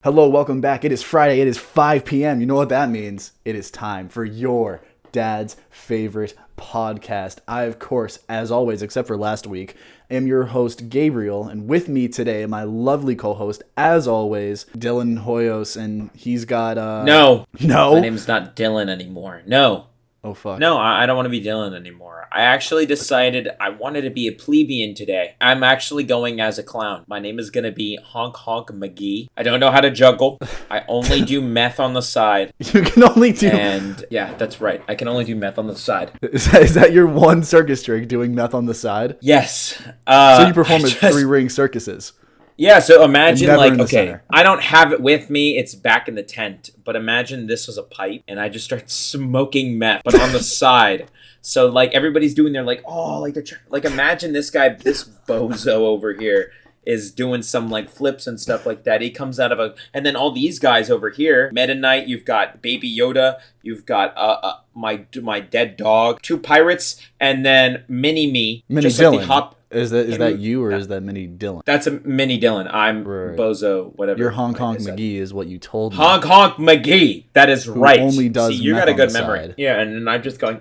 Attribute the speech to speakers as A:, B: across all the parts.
A: Hello, welcome back. It is Friday. It is 5 p.m. You know what that means? It is time for your dad's favorite podcast. I, of course, as always, except for last week, am your host, GABRiEL. And with me today, my lovely co-host, as always, Dylan Hoyos. And he's got,
B: No.
A: No?
B: My name's not Dylan anymore. No.
A: Oh, fuck.
B: No, I don't want to be Dylan anymore. I actually decided I wanted to be a plebeian today. I'm actually going as a clown. My name is going to be Honk Honk McGee. I don't know how to juggle. I only do meth on the side.
A: You can only do...
B: And yeah, that's right. I can only do meth on the side.
A: Is that your one circus trick, doing meth on the side?
B: Yes.
A: So you perform at three-ring circuses?
B: Yeah, so imagine, like, okay,
A: center.
B: I don't have it with me. It's back in the tent. But imagine this was a pipe, and I just start smoking meth, but on the side. So, like, everybody's doing their, like, oh, like, like, imagine this guy, this bozo over here is doing some, like, flips and stuff like that. He comes out of and then all these guys over here, Meta Knight, you've got Baby Yoda, you've got my dead dog, two pirates, and then Mini
A: just
B: Dylan.
A: Like the hop. Is that you or is that Mini Dylan?
B: That's a Mini Dylan. I'm
A: right.
B: Bozo, whatever.
A: Your Honk Honk McGee is what you told me.
B: Honk Honk McGee. That is
A: Who
B: right.
A: Only does.
B: See, you got a good memory.
A: Side.
B: Yeah, and then I'm just going.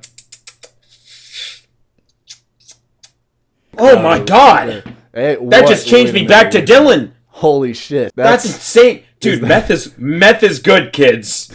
B: Oh my god!
A: Hey,
B: that just changed me back to Dylan.
A: Holy shit!
B: That's insane, dude. Meth is good, kids.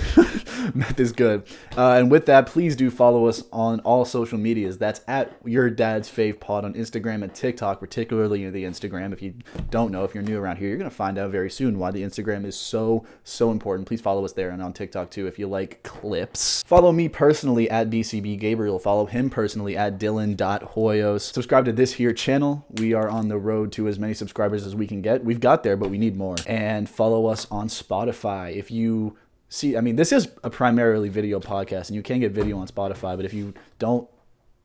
A: Meth is good. And with that, please do follow us on all social medias. That's at Your Dad's Fave Pod on Instagram and TikTok, particularly the Instagram. If you don't know, if you're new around here, you're going to find out very soon why the Instagram is so important. Please follow us there and on TikTok too if you like clips. Follow me personally at BCB GABRiEL. Follow him personally at Dylan.Hoyos. Subscribe to this here channel. We are on the road to as many subscribers as we can get. We've got there, but we need more. And follow us on Spotify. If you see, I mean, this is a primarily video podcast, and you can get video on Spotify, but if you don't,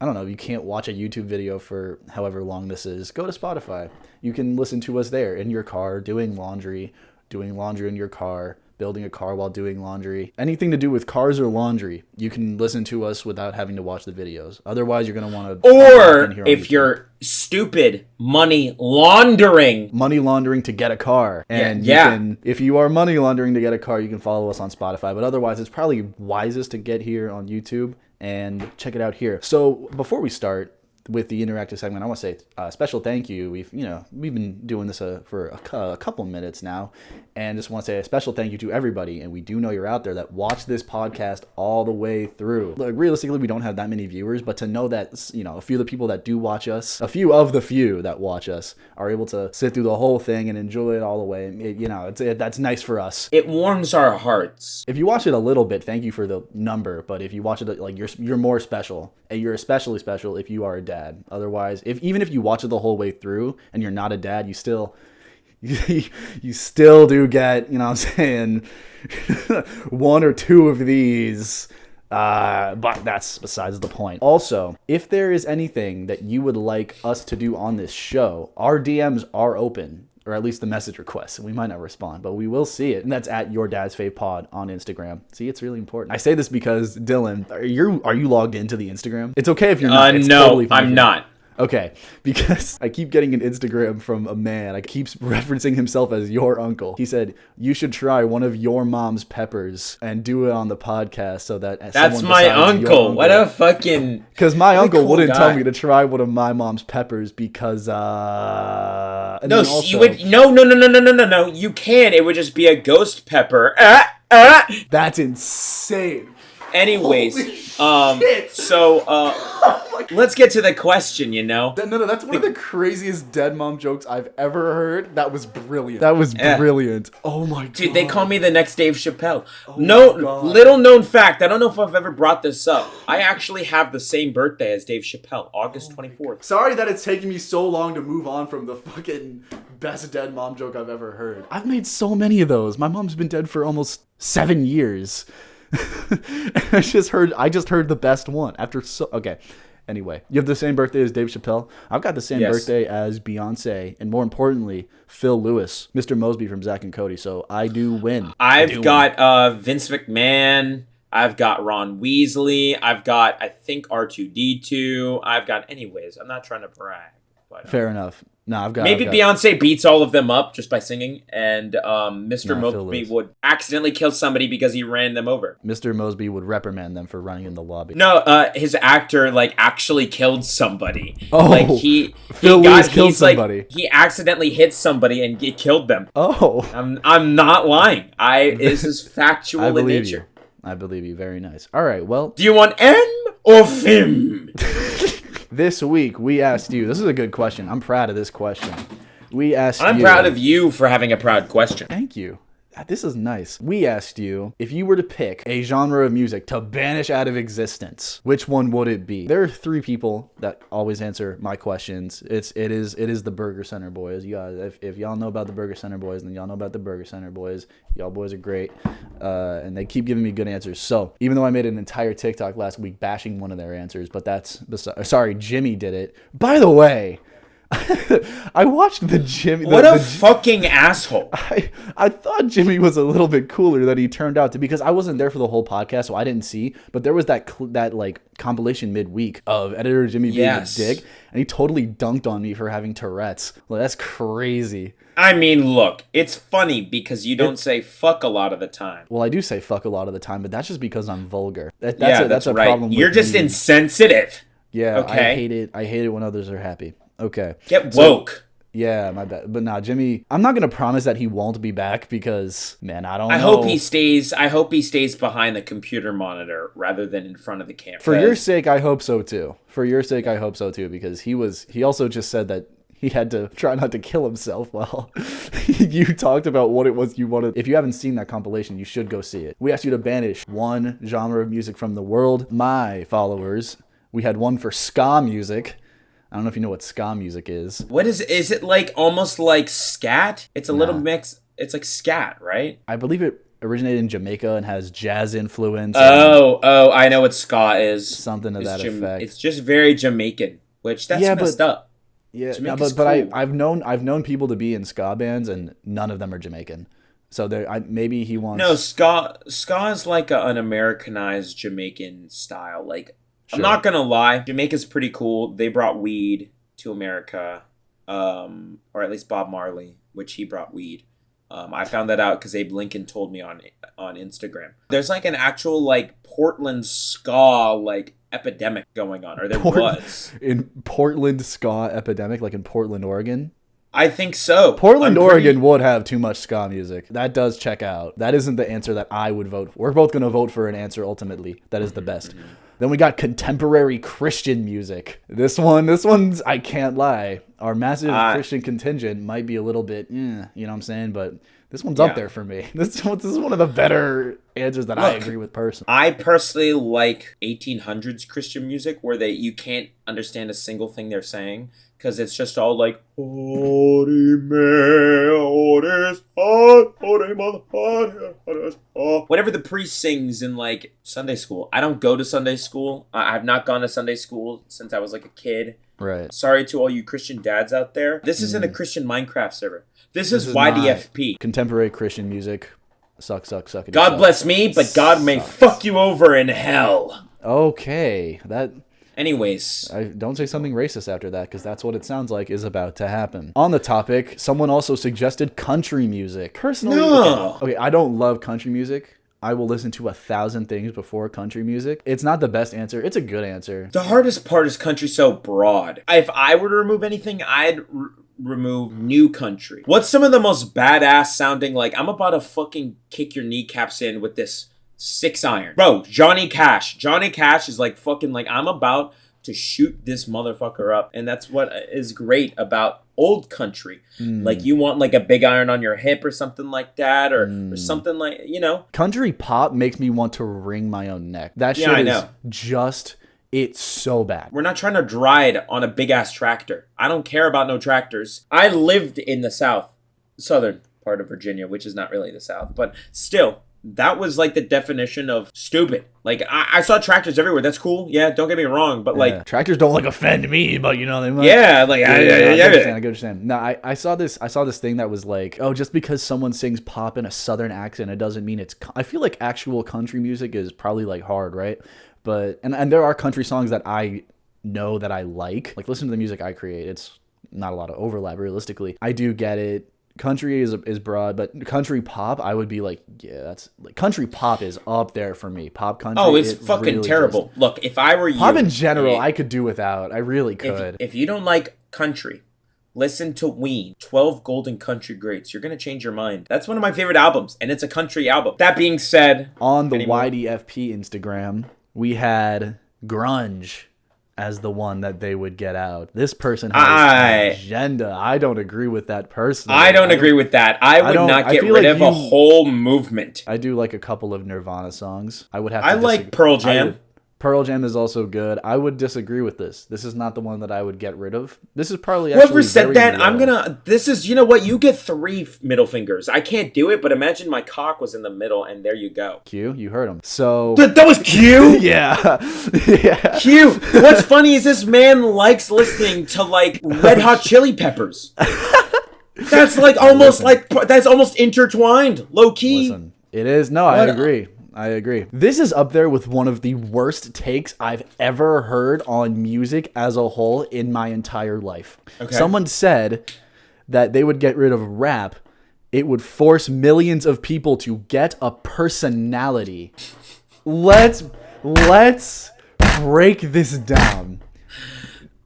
A: I don't know, you can't watch a YouTube video for however long this is, go to Spotify. You can listen to us there in your car, doing laundry in your car, building a car while doing laundry. Anything to do with cars or laundry, you can listen to us without having to watch the videos. Otherwise, you're going to want to...
B: Or if you're stupid, money laundering
A: to get a car. And you can, if you are money laundering to get a car, you can follow us on Spotify. But otherwise, it's probably wisest to get here on YouTube and check it out here. So before we start with the interactive segment, I want to say a special thank you. We've been doing this for a couple minutes now, and just want to say a special thank you to everybody. And we do know you're out there that watch this podcast all the way through. Like, realistically, we don't have that many viewers, but to know that a few of the people that do watch us, a few of the few that watch us, are able to sit through the whole thing and enjoy it all the way. That's nice for us.
B: It warms our hearts.
A: If you watch it a little bit, thank you for the number. But if you watch it, like, you're more special, and you're especially special if you are a dad. Otherwise, even if you watch it the whole way through and you're not a dad, you still do get, what I'm saying, one or two of these. But that's besides the point. Also, if there is anything that you would like us to do on this show, our DMs are open. Or at least the message requests. We might not respond, but we will see it. And that's at Your Dad's Fave Pod on Instagram. See, it's really important. I say this because, Dylan, are you logged into the Instagram? It's okay if you're not. It's
B: no,
A: totally fine.
B: I'm not.
A: Okay, because I keep getting an Instagram from a man. I keeps referencing himself as your uncle. He said, you should try one of your mom's peppers and do it on the podcast so that
B: that's my uncle. What a fucking...
A: Because my uncle wouldn't tell me to try one of my mom's peppers because...
B: No, you can. It would just be a ghost pepper.
A: That's insane.
B: Anyways, let's get to the question,
A: No, that's one of the craziest dead mom jokes I've ever heard. That was brilliant. Brilliant. Oh my god.
B: Dude, they call me the next Dave Chappelle. Little known fact, I don't know if I've ever brought this up. I actually have the same birthday as Dave Chappelle, August 24th.
A: Sorry that it's taking me so long to move on from the fucking best dead mom joke I've ever heard. I've made so many of those. My mom's been dead for almost 7 years. I just heard the best one okay. Anyway, you have the same birthday as Dave Chappelle. I've got the same birthday as Beyonce, and more importantly, Phil Lewis, Mr. Mosby from Zack and Cody. So I do win.
B: I've got Vince McMahon. I've got Ron Weasley. I've got, I think, R2D2. Anyways, I'm not trying to brag. But,
A: fair enough. No, I've got
B: Maybe Beyonce beats all of them up just by singing, and Mr.
A: No, Phil
B: Mosby
A: Lewis.
B: would accidentally kill somebody because he ran them over.
A: Mr. Mosby would reprimand them for running in the lobby.
B: No, his actor like actually killed somebody.
A: Oh,
B: like
A: Phil Lewis killed somebody.
B: Like, he accidentally hit somebody and killed them.
A: Oh,
B: I'm not lying. This is factual
A: I
B: in
A: believe
B: nature.
A: you. I believe you. Very nice. All right. Well,
B: Do you want M or Fim?
A: this week we asked you. This is a good question. I'm proud of this question. We asked
B: I'm
A: you.
B: proud of you for having a proud question.
A: Thank you. This is nice. We asked you, if you were to pick a genre of music to banish out of existence, which one would it be? There are 3 people that always answer my questions. It is the Burger Center Boys. You guys, if y'all know about the Burger Center Boys, then y'all know about the Burger Center Boys. Y'all boys are great, and they keep giving me good answers. So even though I made an entire TikTok last week bashing one of their answers, but sorry, Jimmy did it. By the way. I watched the Jimmy.
B: What a fucking asshole!
A: I thought Jimmy was a little bit cooler than he turned out to, because I wasn't there for the whole podcast, so I didn't see. But there was that like compilation midweek of editor Jimmy being a dick, and he totally dunked on me for having Tourette's. Well, that's crazy.
B: I mean, look, it's funny because you don't say fuck a lot of the time.
A: Well, I do say fuck a lot of the time, but that's just because I'm vulgar. That's a
B: right.
A: problem.
B: You're just insensitive.
A: Yeah,
B: okay.
A: I hate it when others are happy. Okay.
B: Get woke.
A: Yeah, my bad. But nah, Jimmy, I'm not gonna promise that he won't be back because, man, I don't know.
B: I hope he stays behind the computer monitor rather than in front of the camera.
A: For your sake, I hope so too. Because he also just said that he had to try not to kill himself while you talked about what it was you wanted. If you haven't seen that compilation, you should go see it. We asked you to banish one genre of music from the world. My followers, we had one for ska music. I don't know if you know what ska music is.
B: What is it like? Almost like scat? It's a little mix. It's like scat, right?
A: I believe it originated in Jamaica and has jazz influence.
B: Oh, I know what ska is.
A: Something to that effect.
B: It's just very Jamaican, which that's messed up.
A: Yeah, no, but cool. I've known people to be in ska bands and none of them are Jamaican. So maybe he wants.
B: No, ska is like an Americanized Jamaican style. Like, sure. I'm not gonna lie, Jamaica's pretty cool. They brought weed to America, or at least Bob Marley, which he brought weed. I found that out because Abe Lincoln told me on Instagram. There's like an actual like Portland ska like epidemic going on, or there was
A: in Portland ska epidemic, like in Portland, Oregon.
B: I think so.
A: Portland, Oregon would have too much ska music. That does check out. That isn't the answer that I would vote for. We're both going to vote for an answer ultimately that is the best. Then we got contemporary Christian music. This one's, I can't lie. Our massive Christian contingent might be a little bit, you know what I'm saying? But this one's up there for me. This is one of the better answers that I agree with personally.
B: I personally like 1800s Christian music where you can't understand a single thing they're saying because it's just all like, whatever the priest sings in like Sunday school. I don't go to Sunday school. I've not gone to Sunday school since I was like a kid.
A: Right.
B: Sorry to all you Christian dads out there. This isn't a Christian Minecraft server. This is YDFP.
A: Contemporary Christian music. Suck.
B: God bless me, but God may fuck you over in hell.
A: Okay.
B: Anyways.
A: Don't say something racist after that, because that's what it sounds like is about to happen. On the topic, someone also suggested country music. Personally, okay, I don't love country music. I will listen to 1,000 things before country music. It's not the best answer. It's a good answer.
B: The hardest part is country so broad. If I were to remove anything, I'd remove new country. What's some of the most badass sounding, like, I'm about to fucking kick your kneecaps in with this 6-iron. Bro, Johnny Cash. Johnny Cash is like fucking like, I'm about to shoot this motherfucker up. And that's what is great about old country. Like, you want like a big iron on your hip or something like that, or something like, you know.
A: Country pop makes me want to wring my own neck. That shit is just, it's so bad.
B: We're not trying to ride on a big ass tractor. I don't care about no tractors. I lived in the southern part of Virginia, which is not really the South, but still. That was like the definition of stupid. Like, I saw tractors everywhere. That's cool. Yeah, don't get me wrong. But like,
A: tractors don't like offend me, but you know they might.
B: Yeah, like
A: I understand. No, I saw this thing that was like, oh, just because someone sings pop in a southern accent, it doesn't mean it's. I feel like actual country music is probably like hard, right? But and there are country songs that I know that I like. Like, listen to the music I create. not a lot of overlap realistically. I do get it. Country is broad, but country pop, I would be like, yeah, that's like country pop is up there for me. Pop country.
B: Oh, it's fucking
A: really
B: terrible. Look, if I were you,
A: pop in general, I could do without. I really could.
B: If you don't like country, listen to Ween, 12 Golden Country Greats. You're going to change your mind. That's one of my favorite albums, and it's a country album. That being said,
A: on the YDFP Instagram, we had grunge as the one that they would get out. This person has an agenda. I don't agree with that personally.
B: I don't agree with that. I would not get rid of a whole movement.
A: I do like a couple of Nirvana songs. I would have to
B: like Pearl Jam.
A: Pearl Jam is also good. I would disagree with this. This is not the one that I would get rid of. This is probably actually
B: whoever said that, you know what? You get 3 middle fingers. I can't do it, but imagine my cock was in the middle, and there you go.
A: Q, you heard him. So
B: that was Q?
A: Yeah. Yeah.
B: Q. What's funny is this man likes listening to, like, Red Hot Chili Peppers. That's like almost that's almost intertwined, low key.
A: Listen, it is. No, I agree. I agree. This is up there with one of the worst takes I've ever heard on music as a whole in my entire life. Okay. Someone said that they would get rid of rap. It would force millions of people to get a personality. Let's break this down.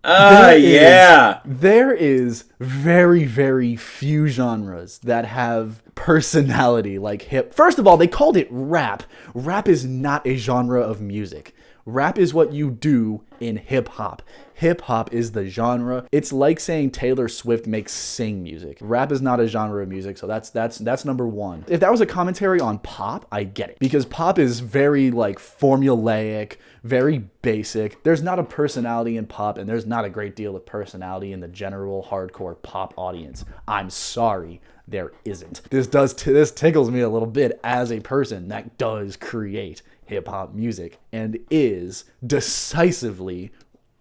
A: There is very, very few genres that have personality like hip. First of all, they called it rap. Rap is not a genre of music. Rap is what you do in hip hop. Hip hop is the genre. It's like saying Taylor Swift makes sing music. Rap is not a genre of music, so that's number one. If that was a commentary on pop, I get it. Because pop is very like formulaic, very basic. There's not a personality in pop, and there's not a great deal of personality in the general hardcore pop audience. I'm sorry, there isn't. This tickles me a little bit as a person that does create hip-hop music and is decisively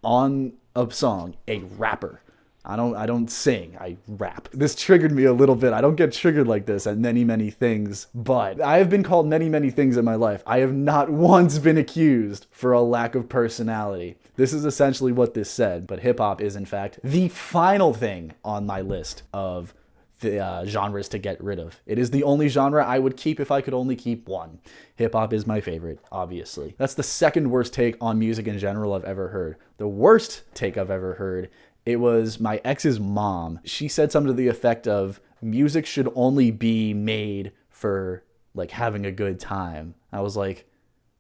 A: on a song a rapper. I don't sing, I rap. This triggered me a little bit. I don't get triggered like this at many things, but I have been called many things in my life. I have not once been accused for a lack of personality. This is essentially what this said, but hip-hop is in fact the final thing on my list of the genres to get rid of. It is the only genre I would keep if I could only keep one. Hip-hop is my favorite, obviously. That's the second worst take on music in general I've ever heard. The worst take I've ever heard, it was my ex's mom. She said something to the effect of, music should only be made for like having a good time. I was like,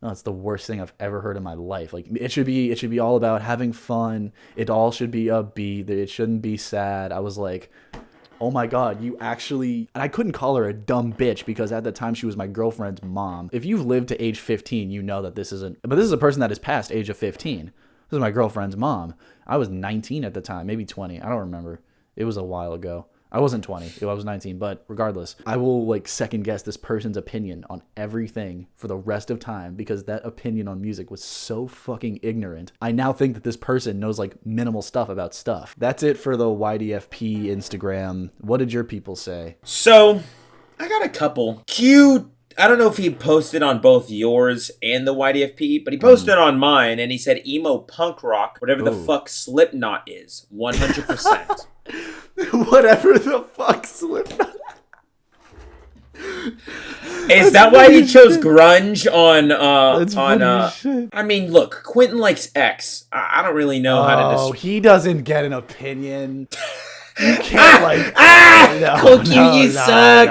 A: no, that's the worst thing I've ever heard in my life. Like it should be all about having fun. It all should be upbeat. It shouldn't be sad. I was like, oh my God, you actually... And I couldn't call her a dumb bitch because at the time she was my girlfriend's mom. If you've lived to age 15, you know that this isn't... But this is a person that is past age of 15. This is my girlfriend's mom. I was 19 at the time, maybe 20. I don't remember. It was a while ago. I wasn't 20. I was 19. But regardless, I will like second guess this person's opinion on everything for the rest of time because that opinion on music was so fucking ignorant. I now think that this person knows like minimal stuff about stuff. That's it for the YDFP Instagram. What did your people say?
B: So, I got a couple. I don't know if he posted on both yours and the YDFP, but he posted on mine and he said emo punk rock, whatever the fuck Slipknot is, 100%.
A: Whatever the fuck Slipknot.
B: Is that why he chose grunge on
A: shit.
B: I mean, look, Quentin likes X. I don't really know how to describe.
A: He doesn't get an opinion. You can't
B: you suck.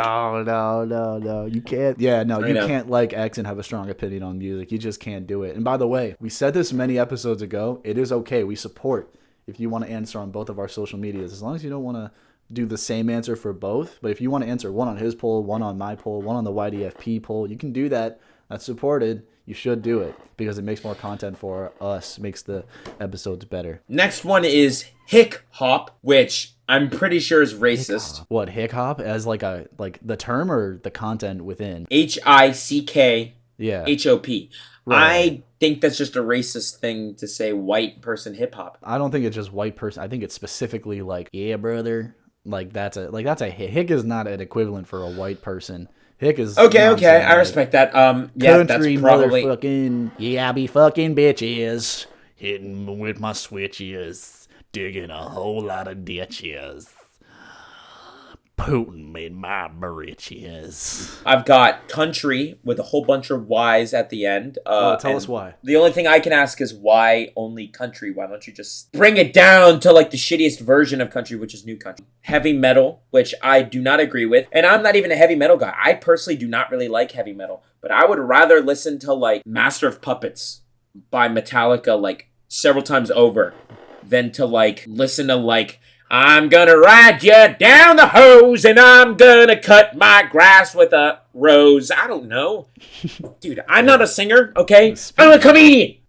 A: No. You can't. Yeah, no, you can't like X and have a strong opinion on music. You just can't do it. And by the way, we said this many episodes ago. It is okay. We support if you want to answer on both of our social medias, as long as you don't want to do the same answer for both. But if you want to answer one on his poll, one on my poll, one on the YDFP poll, you can do that. That's supported. You should do it because it makes more content for us, makes the episodes better.
B: Next one is hick hop, which I'm pretty sure is racist.
A: Hick-hop. What, hick hop as like the term or the content within?
B: HICK.
A: Yeah.
B: HOP.
A: Right.
B: I think that's just a racist thing to say white person hip hop.
A: I don't think it's just white person. I think it's specifically like, yeah, brother. Like that's a hick is not an equivalent for a white person. Hick is
B: okay. I respect that. Yeah,
A: country
B: that's probably
A: motherfucking. Yeah, I be fucking bitches hitting with my switches. digging a whole lot of ditches. Putin made my britches.
B: I've got country with a whole bunch of Y's at the end.
A: Tell us why.
B: The only thing I can ask is why only country? Why don't you just bring it down to like the shittiest version of country, which is new country? Heavy metal, which I do not agree with. And I'm not even a heavy metal guy. I personally do not really like heavy metal. But I would rather listen to like Master of Puppets by Metallica like several times over than to like listen to like I'm gonna ride you down the hose and I'm gonna cut my grass with a rose. I don't know. Dude, I'm not a singer, okay? I'm a comedian.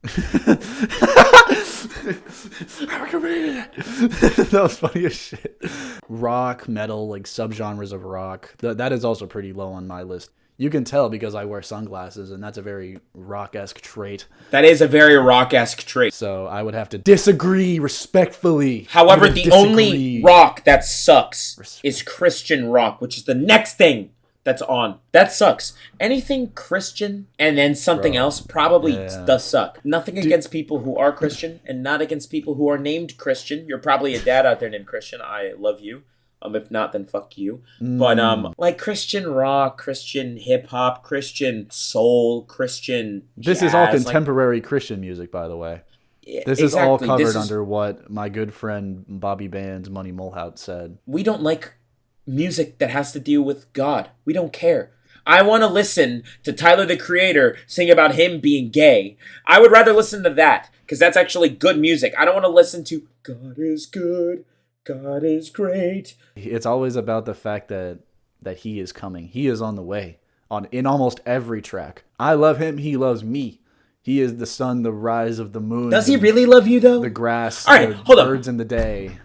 A: I'm a comedian. That was funny as shit. Rock, metal, like subgenres of rock. That is also pretty low on my list. You can tell because I wear sunglasses, and that's a very rock-esque trait.
B: That is a very rock-esque trait.
A: So I would have to disagree respectfully.
B: However, the only rock that sucks is Christian rock, which is the next thing that's on. That sucks. Anything Christian and then something else probably does suck. Nothing against people who are Christian and not against people who are named Christian. You're probably a dad out there named Christian. I love you. If not, then fuck you. But like Christian rock, Christian hip hop, Christian soul, Christian
A: This
B: jazz,
A: is all contemporary Christian music, by the way. This is all covered under what my good friend Bobby Band's Money Mulhout said.
B: We don't like music that has to deal with God. We don't care. I want to listen to Tyler, the Creator, sing about him being gay. I would rather listen to that because that's actually good music. I don't want to listen to God is good. God is great.
A: It's always about the fact that he is coming. He is on the way in almost every track. I love him. He loves me. He is the sun, the rise of the moon.
B: Does he really love you, though?
A: The grass,
B: all right,
A: the birds in the day.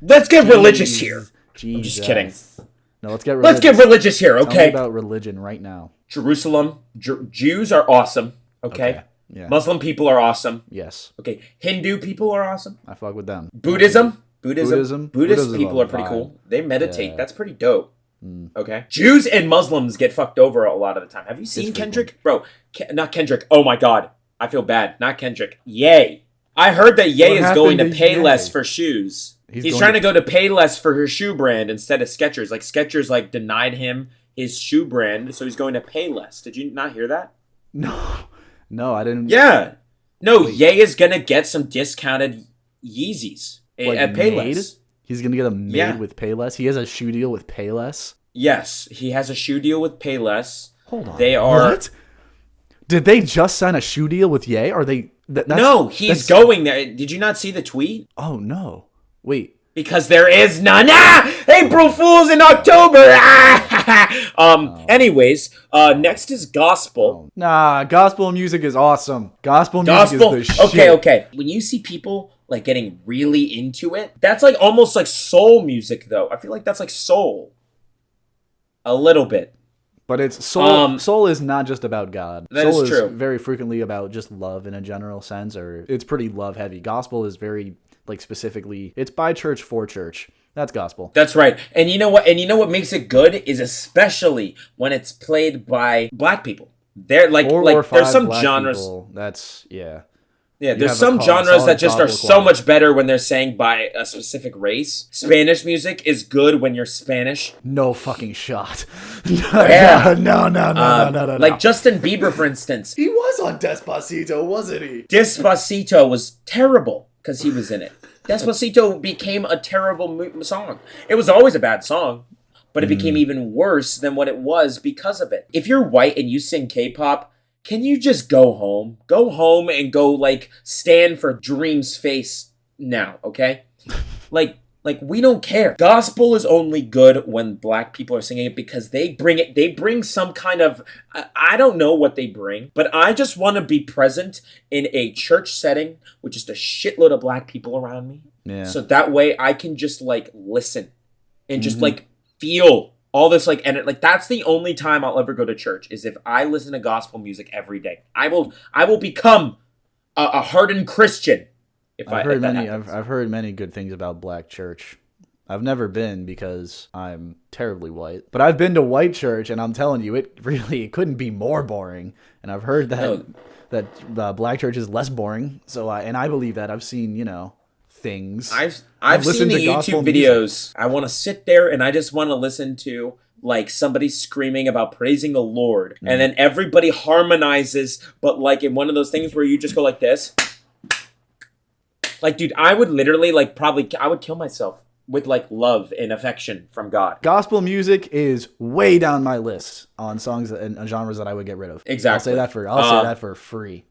B: Let's get religious here.
A: Jesus.
B: I'm just kidding.
A: No, let's get religious.
B: Let's get religious here, okay?
A: Tell me about religion right now.
B: Jerusalem. Jews are awesome, okay?
A: Yeah.
B: Muslim people are awesome.
A: Yes.
B: Okay. Hindu people are awesome.
A: I fuck with them.
B: Buddhist
A: Buddhism
B: people are pretty cool. They meditate. Yeah. That's pretty dope. Okay. Jews and Muslims get fucked over a lot of the time. Have you seen Kendrick? Bro, not Kendrick. Oh my God. I feel bad. Not Kendrick. Ye. I heard that Ye is going to pay less for shoes. He's trying to go to pay less for her shoe brand instead of Skechers. Like Skechers like denied him his shoe brand, so he's going to pay less. Did you not hear that?
A: No, I didn't.
B: Yeah. No, Ye is going to get some discounted Yeezys.
A: Like
B: at Payless.
A: He's going to get them made with Payless? He has a shoe deal with Payless?
B: Yes, he has a shoe deal with Payless.
A: Hold on.
B: They are...
A: What? Did they just sign a shoe deal with Ye? Are they...
B: No, he's going there. Did you not see the tweet?
A: Oh, no. Wait.
B: Because there is none. April Fools in October. Anyways, next is gospel.
A: Nah, gospel music is awesome. Gospel music is the shit.
B: Okay. When you see people... like getting really into it. That's like almost like soul music though. I feel like that's like soul. A little bit.
A: But it's soul. Soul is not just about God.
B: That is true.
A: Very frequently about just love in a general sense, or it's pretty love heavy. Gospel is very like specifically, it's by church for church. That's gospel.
B: That's right. And you know what? And you know what makes it good is especially when it's played by black people. They're like there's some genres.
A: People. That's
B: Yeah, there's some genres that just are so much better when they're sang by a specific race. Spanish music is good when you're Spanish.
A: No fucking shot.
B: No.
A: No.
B: Like Justin Bieber, for instance.
A: He was on Despacito, wasn't he?
B: Despacito was terrible because he was in it. Despacito became a terrible song. It was always a bad song, but it became even worse than what it was because of it. If you're white and you sing K-pop, can you just go home? Go home and go, like, stand for Dream's face now, okay? Like, we don't care. Gospel is only good when black people are singing it because they bring some kind of, I don't know what they bring, but I just want to be present in a church setting with just a shitload of black people around me.
A: Yeah.
B: So that way I can just, like, listen and just, like, feel all this, like, and like that's the only time I'll ever go to church is if I listen to gospel music every day. I will become a hardened Christian.
A: I've heard many good things about Black church. I've never been because I'm terribly white, but I've been to white church, and I'm telling you, it couldn't be more boring. And I've heard that Black church is less boring. So I believe that. I've seen things.
B: I've seen the YouTube videos. I want to sit there and I just want to listen to like somebody screaming about praising the Lord, and then everybody harmonizes, but like in one of those things where you just go like this. Like, dude, I would literally like I would kill myself with like love and affection from God.
A: Gospel music is way down my list on songs and genres that I would get rid of.
B: Exactly.
A: I'll say that for free.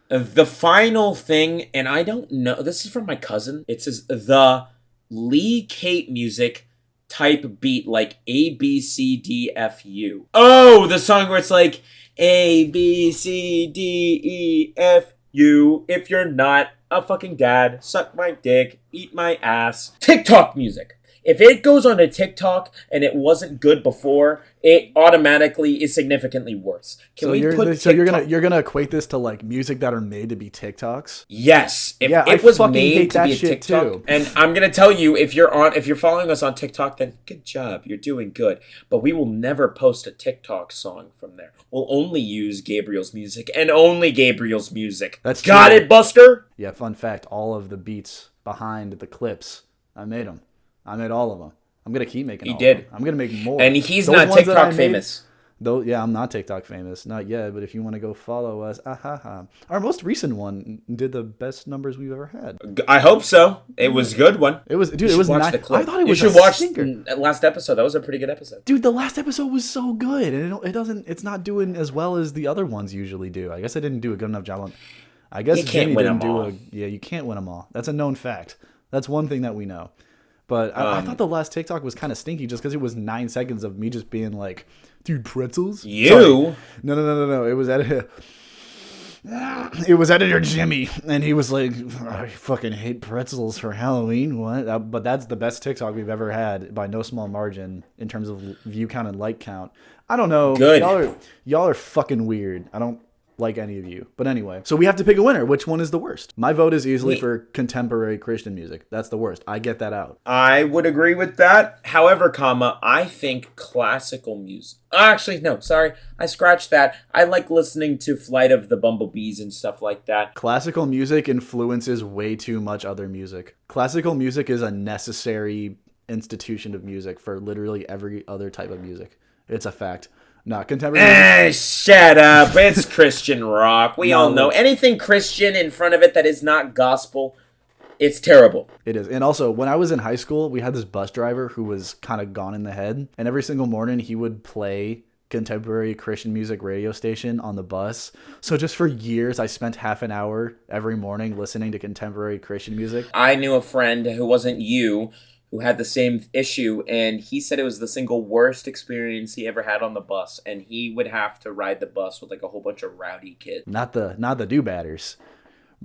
B: The final thing, and I don't know, this is from my cousin. It says the Lee Kate music type beat, like A, B, C, D, F, U. Oh, the song where it's like A, B, C, D, E, F, U. If you're not a fucking dad, suck my dick, eat my ass. TikTok music. If it goes on a TikTok and it wasn't good before, it automatically is significantly worse.
A: You're gonna equate this to like music that are made to be TikToks?
B: Yes. If it was made to be a TikTok, too. And I'm gonna tell you, if you're following us on TikTok, then good job, you're doing good. But we will never post a TikTok song from there. We'll only use GABRiEL's music and only GABRiEL's music.
A: That's
B: got
A: true.
B: It, Buster.
A: Yeah. Fun fact: all of the beats behind the clips, I made them. I made all of them. I'm gonna keep making.
B: He did.
A: Of them. I'm gonna make more.
B: And he's not TikTok famous.
A: Though, yeah, I'm not TikTok famous, not yet. But if you want to go follow us, our most recent one did the best numbers we've ever had.
B: I hope so. It was a good one.
A: It was, dude. It was
B: watch the clip.
A: I thought it was.
B: You should watch the last episode. That was a pretty good episode.
A: Dude, the last episode was so good, and it's not doing as well as the other ones usually do. I guess I didn't do a good enough job on. I guess
B: you can't win them all.
A: You can't win them all. That's a known fact. That's one thing that we know. But I thought the last TikTok was kind of stinky just because it was 9 seconds of me just being like, dude, pretzels?
B: You?
A: Sorry. No. It was editor Jimmy, and he was like, I fucking hate pretzels for Halloween. What? But that's the best TikTok we've ever had by no small margin in terms of view count and like count. I don't know.
B: Good.
A: Y'all are fucking weird. I don't like any of you. But anyway, so we have to pick a winner. Which one is the worst? My vote is easily for contemporary Christian music. That's the worst. I get that out.
B: I would agree with that. However, I think classical music. Actually, no, sorry. I scratched that. I like listening to Flight of the Bumblebees and stuff like that.
A: Classical music influences way too much other music. Classical music is a necessary institution of music for literally every other type of music. It's a fact. Not contemporary.
B: Shut up. It's Christian rock. We all know. Anything Christian in front of it that is not gospel, it's terrible.
A: It is. And also, when I was in high school, we had this bus driver who was kind of gone in the head. And every single morning, he would play contemporary Christian music radio station on the bus. So just for years, I spent half an hour every morning listening to contemporary Christian music.
B: I knew a friend who wasn't you, who had the same issue, and he said it was the single worst experience he ever had on the bus, and he would have to ride the bus with like a whole bunch of rowdy kids.
A: Not the do-badders.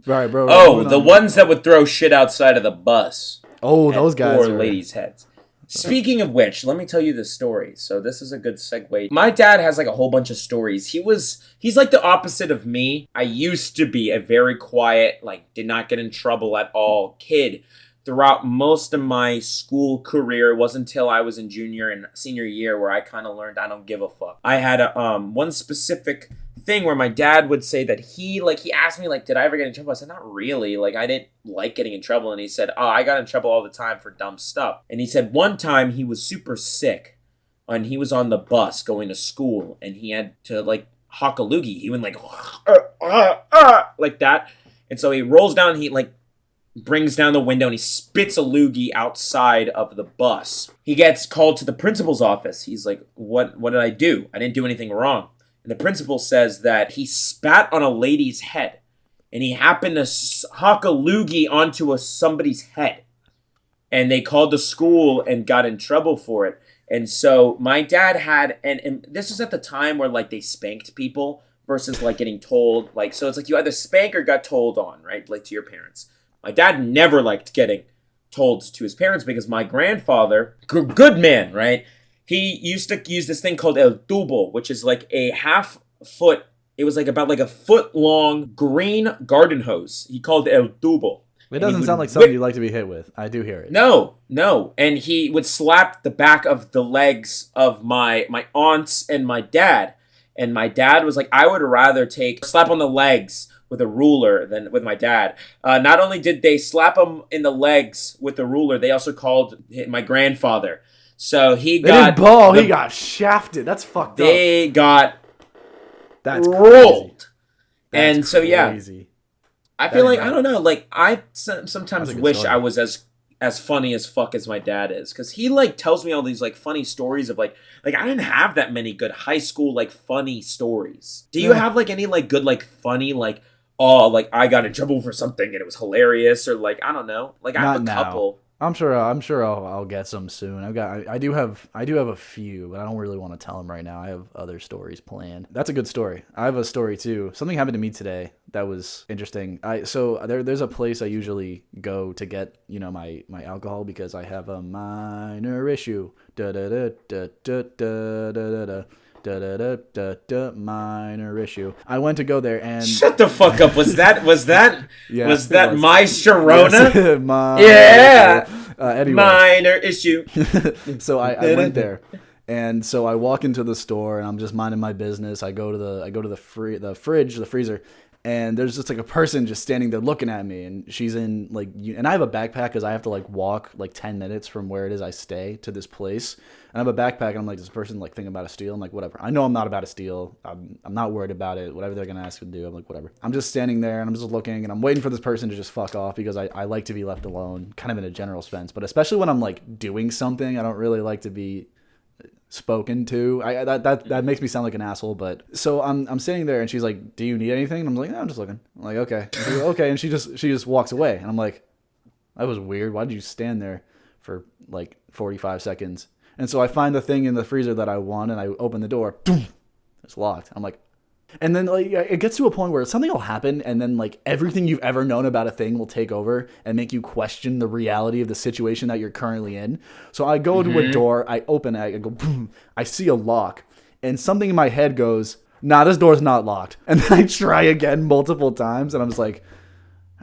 A: All right, bro.
B: Oh, the ones that would throw shit outside of the bus.
A: Oh, those guys.
B: Or ladies' heads. Speaking of which, let me tell you the story. So this is a good segue. My dad has like a whole bunch of stories. He's like the opposite of me. I used to be a very quiet, like did not get in trouble at all kid. Throughout most of my school career, it wasn't until I was in junior and senior year where I kind of learned I don't give a fuck. I had one specific thing where my dad would say that he asked me, like, did I ever get in trouble? I said, not really. Like, I didn't like getting in trouble. And he said, oh, I got in trouble all the time for dumb stuff. And he said one time he was super sick and he was on the bus going to school and he had to, like, hawk a loogie. He went like, like that. And so he rolls down, he, like, brings down the window and he spits a loogie outside of the bus. He gets called to the principal's office. He's like, what did I do? I didn't do anything wrong. And the principal says that he spat on a lady's head and he happened to hawk a loogie onto somebody's head. And they called the school and got in trouble for it. And so my dad had, and this was at the time where like they spanked people versus like getting told. Like, so it's like you either spank or got told on, right? Like to your parents. My dad never liked getting told to his parents because my grandfather, good man, right? He used to use this thing called el tubo, which is like a half foot. It was like about like a foot long green garden hose. He called it el tubo.
A: It doesn't sound like something you'd like to be hit with. I do hear it.
B: No. And he would slap the back of the legs of my aunts and my dad. And my dad was like, I would rather take slap on the legs with a ruler than with my dad. Not only did they slap him in the legs with the ruler, they also called my grandfather. So he got
A: he got shafted. That's fucked up.
B: They got
A: That's
B: rolled.
A: That's
B: and so yeah,
A: crazy.
B: I feel like I don't know. Like I sometimes wish
A: story.
B: I was as funny as fuck as my dad is, because he like tells me all these like funny stories of like I didn't have that many good high school like funny stories. Do you have like any like good like funny like like I got in trouble for something and it was hilarious, or like I don't know, like I have a couple.
A: I'm sure I'll get some soon. I do have a few, but I don't really want to tell them right now. I have other stories planned. That's a good story. I have a story too. Something happened to me today that was interesting. There's a place I usually go to get, my alcohol, because I have a minor issue. Minor issue. I went to go there and
B: shut the fuck up. Was that
A: yeah,
B: was that my Sharona?
A: Yes, anyway.
B: Minor issue.
A: So I went there. And so I walk into the store and I'm just minding my business. I go to the freezer, and there's just like a person just standing there looking at me, and she's in like, and I have a backpack because I have to like walk like 10 minutes from where it is I stay to this place. And I have a backpack, and I'm like, this person like thinking about to steal. I'm like, whatever. I know I'm not about to steal. I'm not worried about it. Whatever they're gonna ask me to do, I'm like, whatever. I'm just standing there and I'm just looking, and I'm waiting for this person to just fuck off, because I like to be left alone, kind of in a general sense, but especially when I'm like doing something, I don't really like to be spoken to. That makes me sound like an asshole. But so I'm sitting there, and she's like, do you need anything? And I'm like, no, I'm just looking. I'm like, okay. And she's like, okay. And she just walks away, and I'm like, that was weird. Why did you stand there for like 45 seconds? And so I find the thing in the freezer that I want, and I open the door. Boom, it's locked. I'm like, and then like it gets to a point where something will happen, and then like everything you've ever known about a thing will take over and make you question the reality of the situation that you're currently in. So I go to a door, I open it, I go boom, I see a lock, and something in my head goes, nah, this door's not locked. And then I try again multiple times, and I'm just like,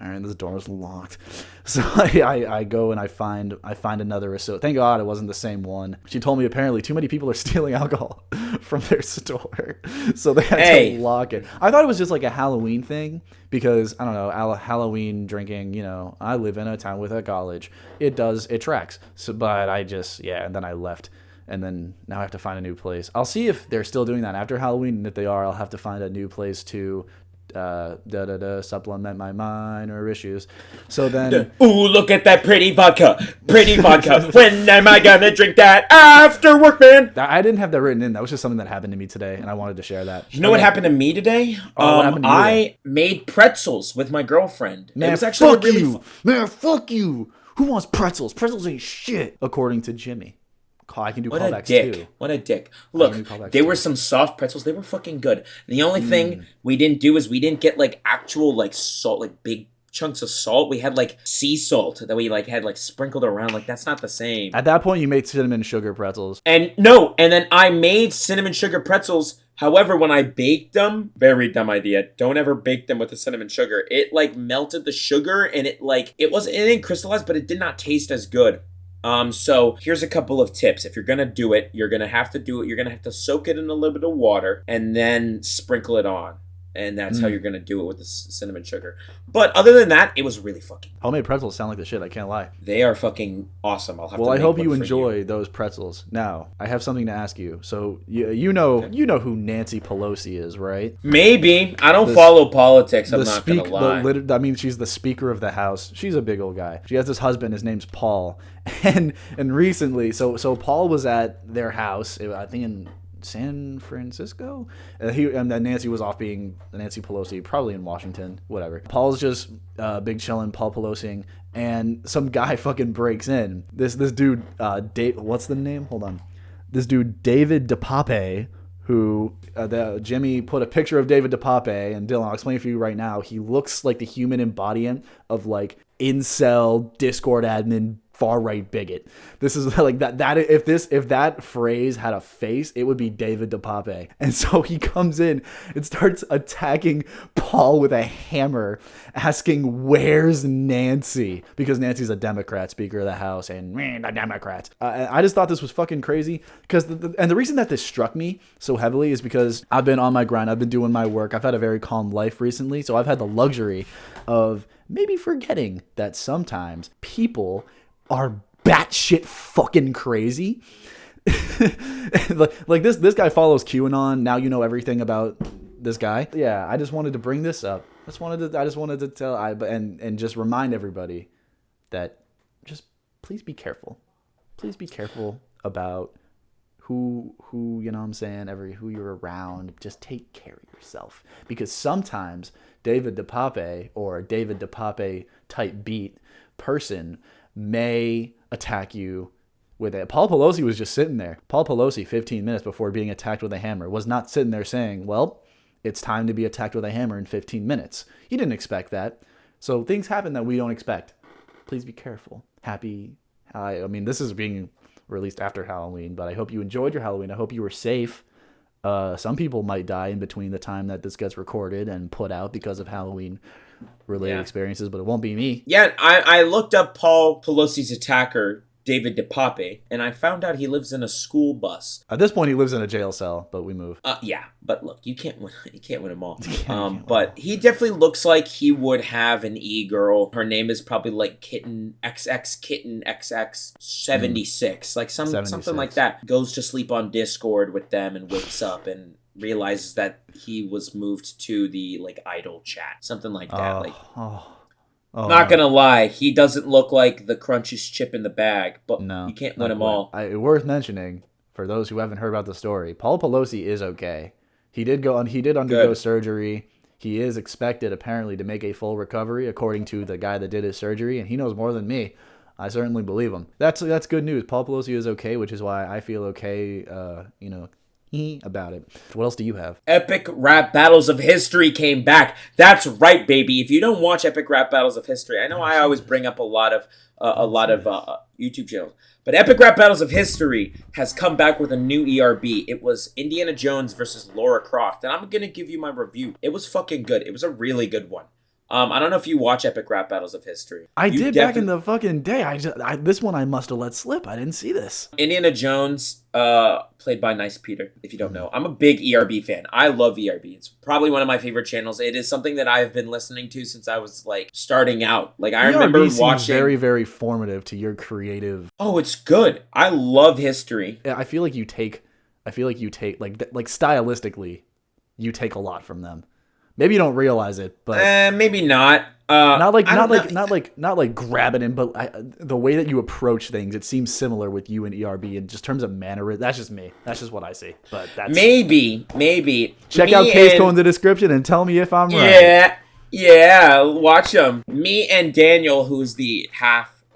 A: all right, this door is locked. So I go and I find another receipt. Thank God it wasn't the same one. She told me apparently too many people are stealing alcohol from their store, so they had to lock it. I thought it was just like a Halloween thing, because I don't know, Halloween drinking. I live in a town with a college. It tracks. So, but and then I left. And then now I have to find a new place. I'll see if they're still doing that after Halloween, and if they are, I'll have to find a new place to supplement my minor issues. So then,
B: ooh, look at that pretty vodka. When am I gonna drink that? After work, man.
A: I didn't have that written in. That was just something that happened to me today, and I wanted to share that.
B: You know what happened to me today?
A: What happened to you
B: I made pretzels with my girlfriend.
A: Man,
B: it was actually
A: Man, fuck you. Who wants pretzels? Pretzels ain't shit, according to Jimmy. I can do callbacks too.
B: What a dick. Look, they were some soft pretzels. They were fucking good. The only thing we didn't do is we didn't get like actual like salt, like big chunks of salt. We had like sea salt that we like had like sprinkled around. Like that's not the same.
A: At that point, you made cinnamon sugar pretzels.
B: And then I made cinnamon sugar pretzels. However, when I baked them, very dumb idea. Don't ever bake them with the cinnamon sugar. It like melted the sugar, and it didn't crystallize, but it did not taste as good. So here's a couple of tips. If you're gonna do it, you're gonna have to soak it in a little bit of water and then sprinkle it on. And that's how you're going to do it with the cinnamon sugar. But other than that, it was really fucking...
A: Homemade pretzels sound like the shit, I can't lie.
B: They are fucking awesome. I'll have to
A: Well, I
B: make
A: hope
B: one
A: you
B: for
A: enjoy those pretzels. Now, I have something to ask you. So, you know who Nancy Pelosi is, right?
B: Maybe. I don't follow politics, I'm not going to lie.
A: She's the Speaker of the House. She's a big old guy. She has this husband, his name's Paul. And recently, so Paul was at their house, I think in San Francisco, and then Nancy was off being Nancy Pelosi, probably in Washington, whatever. Paul's just big chillin', Paul Pelosiing, and some guy fucking breaks in. This dude, what's the name? Hold on. This dude, David DePape, who Jimmy put a picture of David DePape, and Dylan, I'll explain for you right now. He looks like the human embodiment of like incel Discord admin far right bigot. This is like that if that phrase had a face, it would be David DePape. And so he comes in and starts attacking Paul with a hammer, asking where's Nancy, because Nancy's a Democrat, Speaker of the House, and the Democrats. I just thought this was fucking crazy because the reason that this struck me so heavily is because I've been on my grind, I've been doing my work, I've had a very calm life recently, so I've had the luxury of maybe forgetting that sometimes people are batshit fucking crazy. like this guy follows QAnon. Now you know everything about this guy. Yeah, I just wanted to bring this up. I just wanted to tell and just remind everybody that just please be careful. Please be careful about who you know what I'm saying, who you're around. Just take care of yourself, because sometimes David DePape or David DePape type beat person may attack you with it. Paul Pelosi was just sitting there. Paul Pelosi, 15 minutes before being attacked with a hammer, was not sitting there saying, well, it's time to be attacked with a hammer in 15 minutes. He didn't expect that. So things happen that we don't expect. Please be careful. I mean, this is being released after Halloween, but I hope you enjoyed your Halloween. I hope you were safe. Some people might die in between the time that this gets recorded and put out because of Halloween related experiences, but it won't be me.
B: Yeah, I looked up Paul Pelosi's attacker, David DePape, and I found out he lives in a school bus.
A: At this point, he lives in a jail cell, but we move.
B: Yeah, but look, you can't win them all. But he definitely looks like he would have an e-girl. Her name is probably like Kitten XX 76, like 76. Something like that. Goes to sleep on Discord with them and wakes up and realizes that he was moved to the like idol chat, something like that. Not gonna lie, he doesn't look like the crunchiest chip in the bag, but no, you can't win them all.
A: Worth mentioning for those who haven't heard about the story, Paul Pelosi is okay. He did undergo surgery. He is expected apparently to make a full recovery, according to the guy that did his surgery, and he knows more than me. I certainly believe him. That's good news. Paul Pelosi is okay, which is why I feel okay. About it. What else do you have?
B: Epic Rap Battles of History came back. That's right, baby. If you don't watch Epic Rap Battles of History, I know I always bring up a lot of YouTube channels, but Epic Rap Battles of History has come back with a new ERB. It was Indiana Jones versus Lara Croft, and I'm gonna give you my review. It was fucking good. It was a really good one. I don't know if you watch Epic Rap Battles of History.
A: I did back in the fucking day. This one I must have let slip. I didn't see this.
B: Indiana Jones, played by Nice Peter, if you don't know. I'm a big ERB fan. I love ERB. It's probably one of my favorite channels. It is something that I've been listening to since I was like starting out. Like I remember watching.
A: Very, very formative to your creative.
B: Oh, it's good. I love history.
A: I feel like you take like stylistically, you take a lot from them. Maybe you don't realize it, but
B: maybe not.
A: Not like grabbing him, but the way that you approach things, it seems similar with you and ERB in just terms of mannerism. That's just me. That's just what I see. But that's
B: maybe.
A: Check out case code in the description and tell me if I'm right.
B: Yeah. Watch them. Me and Daniel, who's the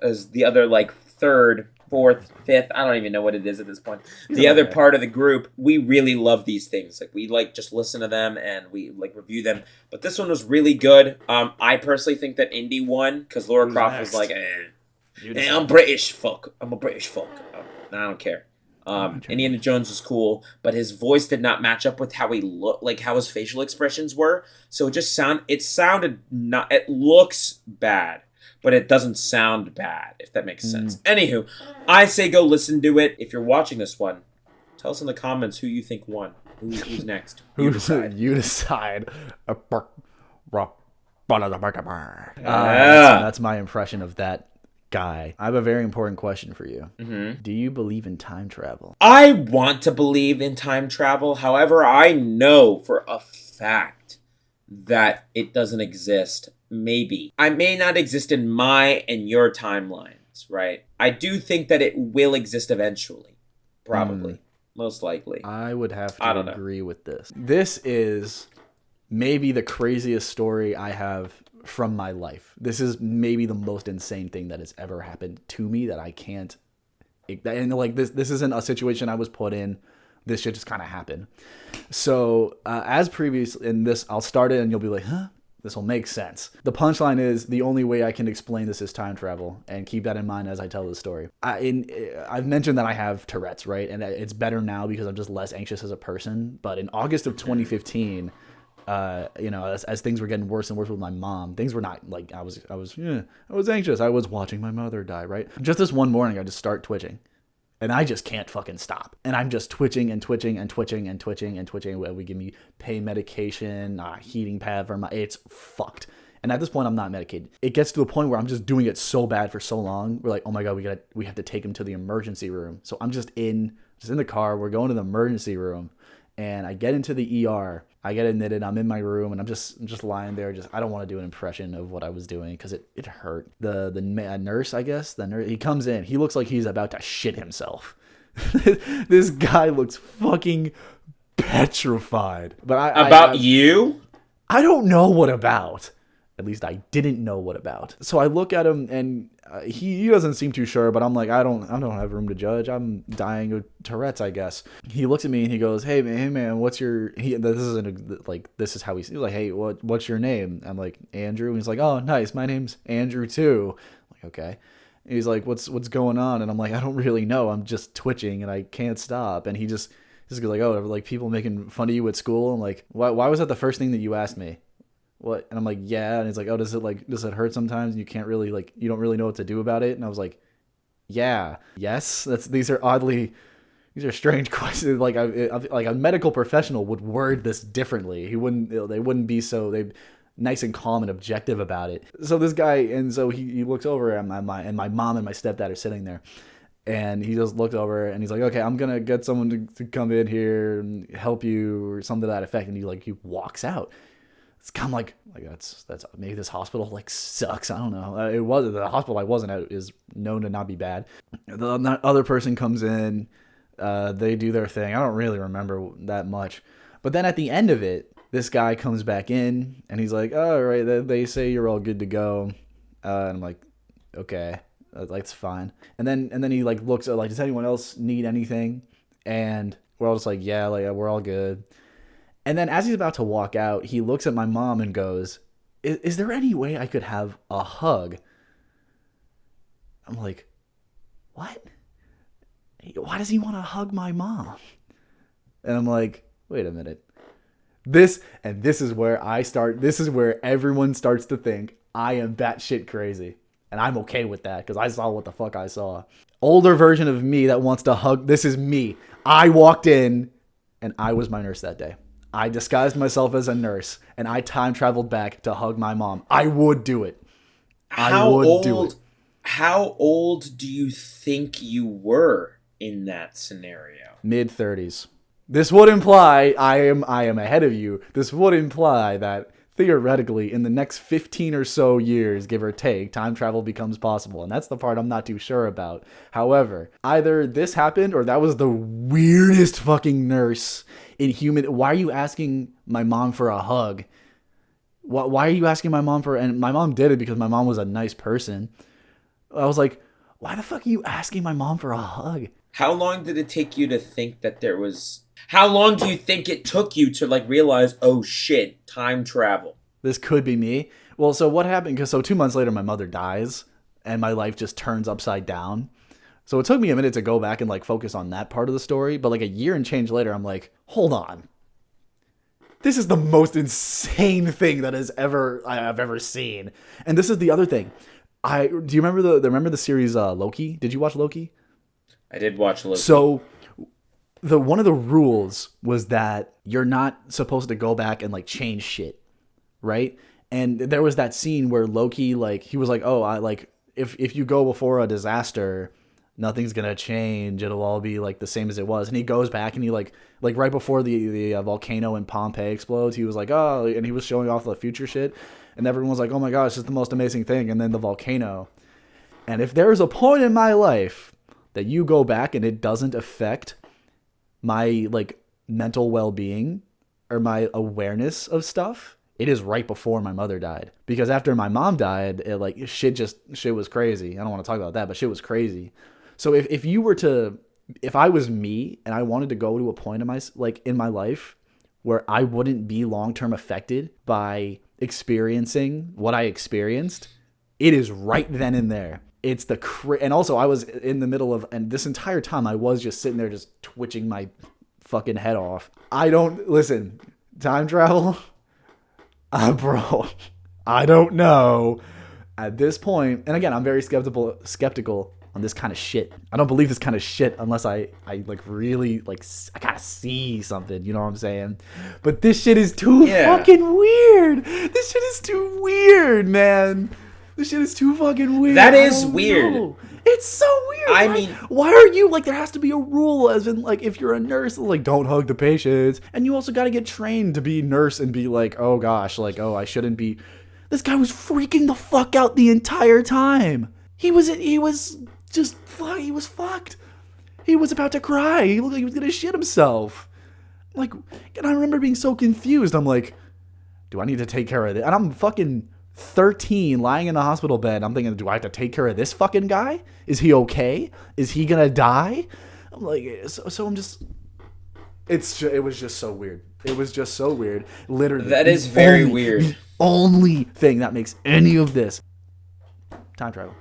B: other like third, fourth, fifth, I don't even know what it is at this point. The other part of the group, we really love these things. Like we like just listen to them and we like review them. But this one was really good. I personally think that Indy won because Lara Croft was like, I'm British, fuck. I'm a British fuck. I don't care. Indiana Jones was cool, but his voice did not match up with how he looked, like how his facial expressions were. So it looks bad, but it doesn't sound bad, if that makes sense. Anywho, I say go listen to it. If you're watching this one, tell us in the comments who you think won. Who's next? You decide.
A: You decide. That's my impression of that guy. I have a very important question for you. Mm-hmm. Do you believe in time travel?
B: I want to believe in time travel. However, I know for a fact that it doesn't exist. Maybe. I may not exist in my and your timelines, right? I do think that it will exist eventually. Probably. Most likely.
A: I would have to agree with this. This is maybe the craziest story I have from my life. This is maybe the most insane thing that has ever happened to me that I can't... And like this isn't a situation I was put in. This shit just kind of happened. So as previous in this, I'll start it and you'll be like, huh? This will make sense. The punchline is the only way I can explain this is time travel, and keep that in mind as I tell the story. I've mentioned that I have Tourette's, right? And it's better now because I'm just less anxious as a person. But in August of 2015, as things were getting worse and worse with my mom, things were not like I was anxious. I was watching my mother die, right? Just this one morning, I just start twitching. And I just can't fucking stop. And I'm just twitching and twitching and twitching and twitching and twitching. We give me pain medication, heating pad for my... It's fucked. And at this point, I'm not medicated. It gets to the point where I'm just doing it so bad for so long. We're like, oh my God, we have to take him to the emergency room. So I'm just in the car. We're going to the emergency room. And I get into the ER. I get admitted. I'm in my room, and I'm just lying there. I don't want to do an impression of what I was doing because it hurt. The nurse, I guess, he comes in. He looks like he's about to shit himself. This guy looks fucking petrified. But
B: you?
A: I don't know what about. At least I didn't know what about. So I look at him, and he doesn't seem too sure, but I'm like, I don't have room to judge. I'm dying of Tourette's, I guess. He looks at me and he goes, hey man, what's your... This is how he's like, hey, what's your name? I'm like, Andrew. And he's like, oh, nice. My name's Andrew too. I'm like, okay. And he's like, what's going on? And I'm like, I don't really know. I'm just twitching and I can't stop. And he just goes like, oh, like people making fun of you at school. I'm like, why was that the first thing that you asked me? What? And I'm like, yeah. And he's like, oh, does it hurt sometimes? And you can't really you don't really know what to do about it. And I was like, yeah, yes. These are strange questions. Like a medical professional would word this differently. They wouldn't be so nice and calm and objective about it. So this guy, and so he looks over and my mom and my stepdad are sitting there. And he just looked over and he's like, okay, I'm going to get someone to come in here and help you or something to that effect. And he walks out. It's kind of like that's maybe this hospital sucks. I don't know. The hospital I wasn't at is known to not be bad. The other person comes in, they do their thing. I don't really remember that much, but then at the end of it, this guy comes back in and he's like, "Oh, right, they say you're all good to go," and I'm like, "Okay, that's fine." And then he looks at does anyone else need anything? And we're all just like, "Yeah, we're all good." And then as he's about to walk out, he looks at my mom and goes, is there any way I could have a hug? I'm like, what? Why does he want to hug my mom? And I'm like, wait a minute. This is where everyone starts to think I am batshit crazy. And I'm okay with that because I saw what the fuck I saw. Older version of me that wants to hug. This is me. I walked in and I was my nurse that day. I disguised myself as a nurse, and I time traveled back to hug my mom. I would do it.
B: How old do you think you were in that scenario?
A: Mid-30s. This would imply I am ahead of you. This would imply that theoretically in the next 15 or so years, give or take, time travel becomes possible. And that's the part I'm not too sure about. However, either this happened or that was the weirdest fucking nurse in human... Why are you asking my mom for a hug? Why are you asking my mom for... And my mom did it because my mom was a nice person. I was like, why the fuck are you asking my mom for a hug?
B: How long did it take you to think that there was... How long do you think it took you to realize, oh shit, time travel?
A: This could be me. Well, so what happened? Because 2 months later, my mother dies and my life just turns upside down. So it took me a minute to go back and focus on that part of the story. But a year and change later, I'm like, hold on. This is the most insane thing that I've ever seen. And this is the other thing. Do you remember the series Loki? Did you watch Loki?
B: I did watch Loki.
A: So one of the rules was that you're not supposed to go back and change shit, right? And there was that scene where Loki he was like, oh, if you go before a disaster, nothing's gonna change. It'll all be the same as it was. And he goes back and he right before the volcano in Pompeii explodes, he was like, oh, and he was showing off the future shit, and everyone was like, oh my gosh, it's the most amazing thing. And then the volcano. And if there's a point in my life that you go back and it doesn't affect my mental well-being or my awareness of stuff, it is right before my mother died. Because after my mom died, it shit was crazy. I don't want to talk about that, but shit was crazy. So if I was me and I wanted to go to a point in my life where I wouldn't be long-term affected by experiencing what I experienced, it is right then and there. It's and also I was in the middle of, and this entire time I was just sitting there just twitching my fucking head off. Listen, time travel, bro, I don't know at this point. And again, I'm very skeptical on this kind of shit. I don't believe this kind of shit unless I like really like I gotta see something, you know what I'm saying? But this shit is too fucking weird. This shit is too weird, man. This shit is too fucking weird.
B: That is weird.
A: Know. It's so weird.
B: I mean,
A: why are you like? There has to be a rule, as in like if you're a nurse, like don't hug the patients, and you also got to get trained to be nurse and be like, oh gosh, like I shouldn't be. This guy was freaking the fuck out the entire time. He was fucked. He was about to cry. He looked like he was gonna shit himself. Like, and I remember being so confused. I'm like, do I need to take care of this? And I'm fucking 13, lying in the hospital bed. I'm thinking, do I have to take care of this fucking guy? Is he okay? Is he gonna die? I'm like, so I'm just. It was just so weird. It was just so weird. Literally,
B: that is very weird.
A: The only thing that makes any of this time travel.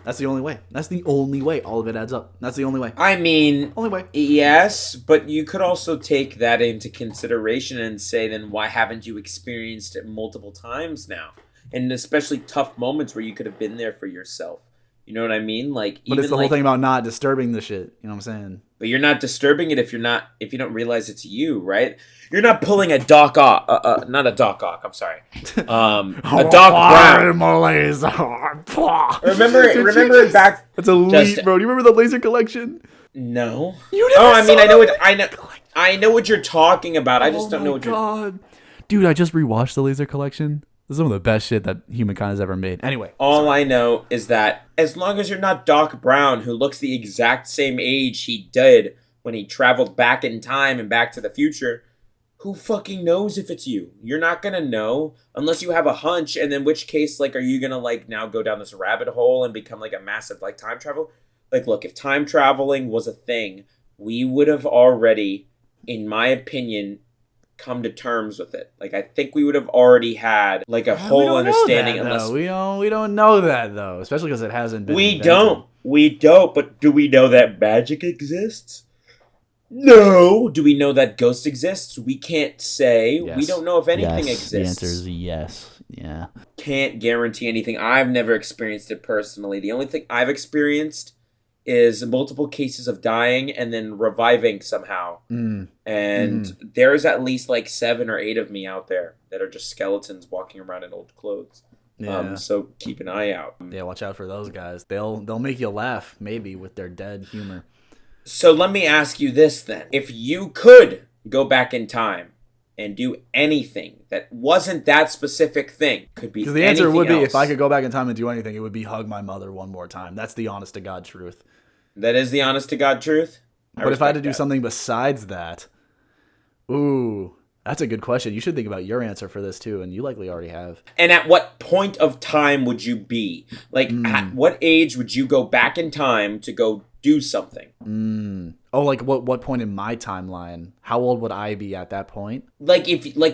A: That's the only way. That's the only way. All of it adds up. That's the only way.
B: I mean,
A: only way.
B: Yes, but you could also take that into consideration and say, then why haven't you experienced it multiple times now? And especially tough moments where you could have been there for yourself. You know what I mean? Like,
A: but it's the whole thing about not disturbing the shit. You know what I'm saying?
B: But you're not disturbing it if you don't realize it's you, right? You're not pulling a Doc Ock, not a Doc Ock. I'm sorry, a Doc Brown. Remember back.
A: That's elite, bro. Do you remember the laser collection?
B: No.
A: You never
B: I mean,
A: saw
B: I know what you're talking about. I just don't know what you're.
A: Dude, I just rewatched the laser collection. This is some of the best shit that humankind has ever made. Anyway.
B: All I know is that as long as you're not Doc Brown, who looks the exact same age he did when he traveled back in time and Back to the Future, who fucking knows if it's you? You're not gonna know unless you have a hunch, and in which case, like, are you gonna, like, now go down this rabbit hole and become, like, a massive, like, time travel? Like, look, if time traveling was a thing, we would have already, in my opinion, come to terms with it. Like, I think we would have already had like a whole understanding. Unless
A: we don't know that though, especially because it hasn't been.
B: We don't. But do we know that magic exists? No. Do we know that ghosts exist? We can't say. Yes. We don't know if anything exists.
A: The answer is yes. Yeah.
B: Can't guarantee anything. I've never experienced it personally. The only thing I've experienced is multiple cases of dying and then reviving somehow. And there's at least like 7 or 8 of me out there that are just skeletons walking around in old clothes. Yeah. So keep an eye out.
A: Yeah, watch out for those guys. They'll make you laugh, maybe, with their dead humor.
B: So let me ask you this then. If you could go back in time and do anything that wasn't that specific thing, could be anything. Because the answer would be,
A: if I could go back in time and do anything, it would be hug my mother one more time. That's the honest to God truth.
B: That is the honest to God truth?
A: But if I had to do something besides that, that's a good question. You should think about your answer for this too, and you likely already have.
B: And at what point of time would you be? Like, at what age would you go back in time to go do something?
A: Oh, like what point in my timeline? How old would I be at that point?
B: Like,